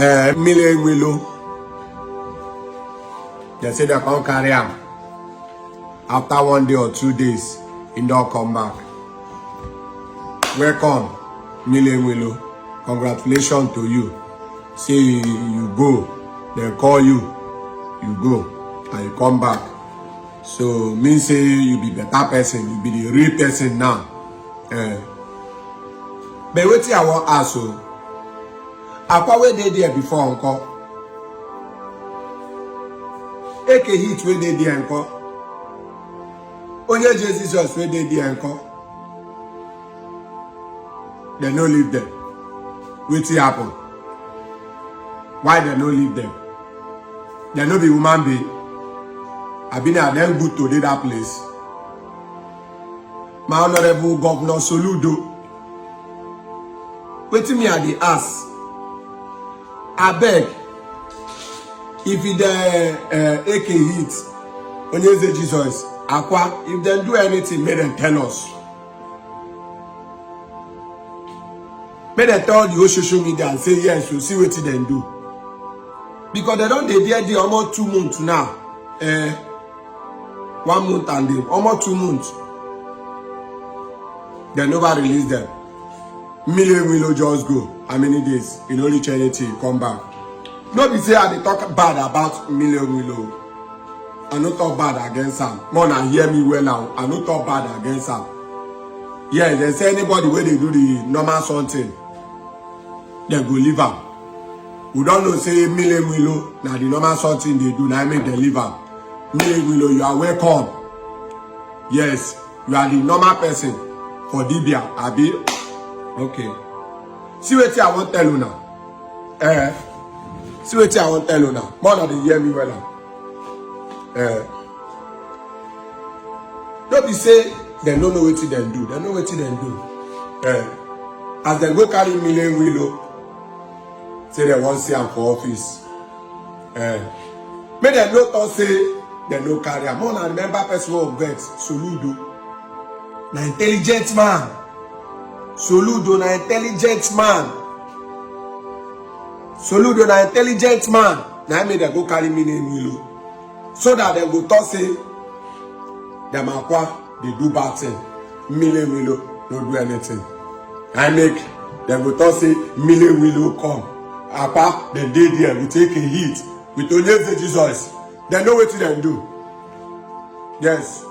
Nmiri Eweilo. They say they can't carry him. After 1 day or 2 days, he don't come back. Welcome, Nmiri Eweilo. Congratulations to you. Say you go, they call you, you go, and you come back. So me say you be better person, you be the real person now. But what I want to ask you, Akwa where they there before uncle? Eke hit where they there uncle? Onyeze Jesus where they there uncle? They no leave them. What happen? Why they no leave them? They no be human being. I been at them good to that place. My honorable Gov Soludo. Waiting me at the ass. I beg. If it AK hit, Onyeze Jesus, Akwa, if they do anything, may them tell us. May they tell the whole social media and say yes, we'll see what they do. Because they don't they almost 2 months now. 1 month and they almost 2 months. They never release them. Nmiri Eweilo just go. How many days? In only charity, come back. No be say they talk bad about Nmiri Eweilo. I no talk bad against him. More than hear me well now. I no talk bad against him. Yeah, they say anybody where they do the normal something, they go leave him. We don't know say Nmiri Eweilo now the normal something they do now make them leave him. Nmiri Eweilo, you are welcome. Yes, you are the normal person for Dibia, Abi. Okay. See what I want to tell you now. See what I want to tell you now. More than they hear me well now. Don't be say they don't know what they do. They know what they do. As they go carry Nmiri Eweilo, say they want to see him for office. May they not say they no carry him. More than remember person of Gov Soludo. Na intelligent man. Soludo na intelligent man. Soludo na intelligent man. Now make them go carry Nmiri Eweilo. So that they go talk say them Akwa they do bad thing. Nmiri Eweilo no do anything. I make them go talk say Nmiri Eweilo come. Akwa they dey there we take a hit with Onyeze Jesus. They know what they do. Yes.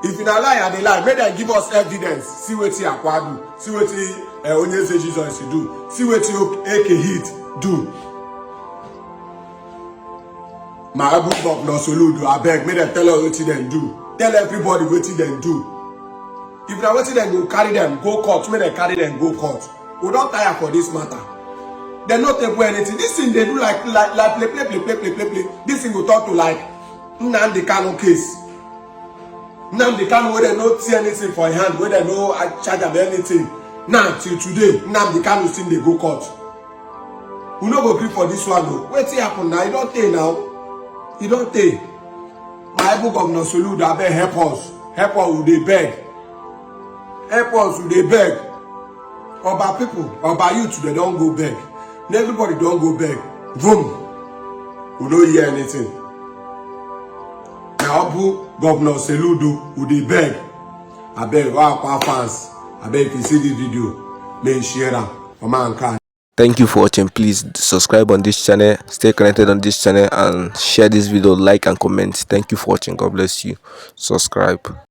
If you not lie, they lie. Make them give us evidence. See what Akwa do. See what Onyeze Jesus do. See what AK hit do. My Abu Gov Soludo, I beg, make them tell us what they do. Tell everybody what they do. If not what they go carry them, go court. Make them carry them, go court. We don't tire for this matter. They not take away anything. This thing they do like play. This thing will talk to like Nnamdi Kanu case. Nnamdi Kanu where they not see anything for a hand, where they no charge them anything. Now till today, Nnamdi Kanu still they go court. We no go agree for this one though. Wait till happen now. You don't take now. You don't take. My book of Soludo, I beg help us. Help us with the beg. Help us with the beg. Oba people, Oba youth, they don't go beg. Everybody don't go beg. Boom. We don't hear anything. Now Gov Soludo with the beg. I beg all our fans. I beg if you see this video, make share it. Thank you for watching. Please subscribe on this channel, stay connected on this channel, and share this video, like and comment. Thank you for watching. God bless you. Subscribe.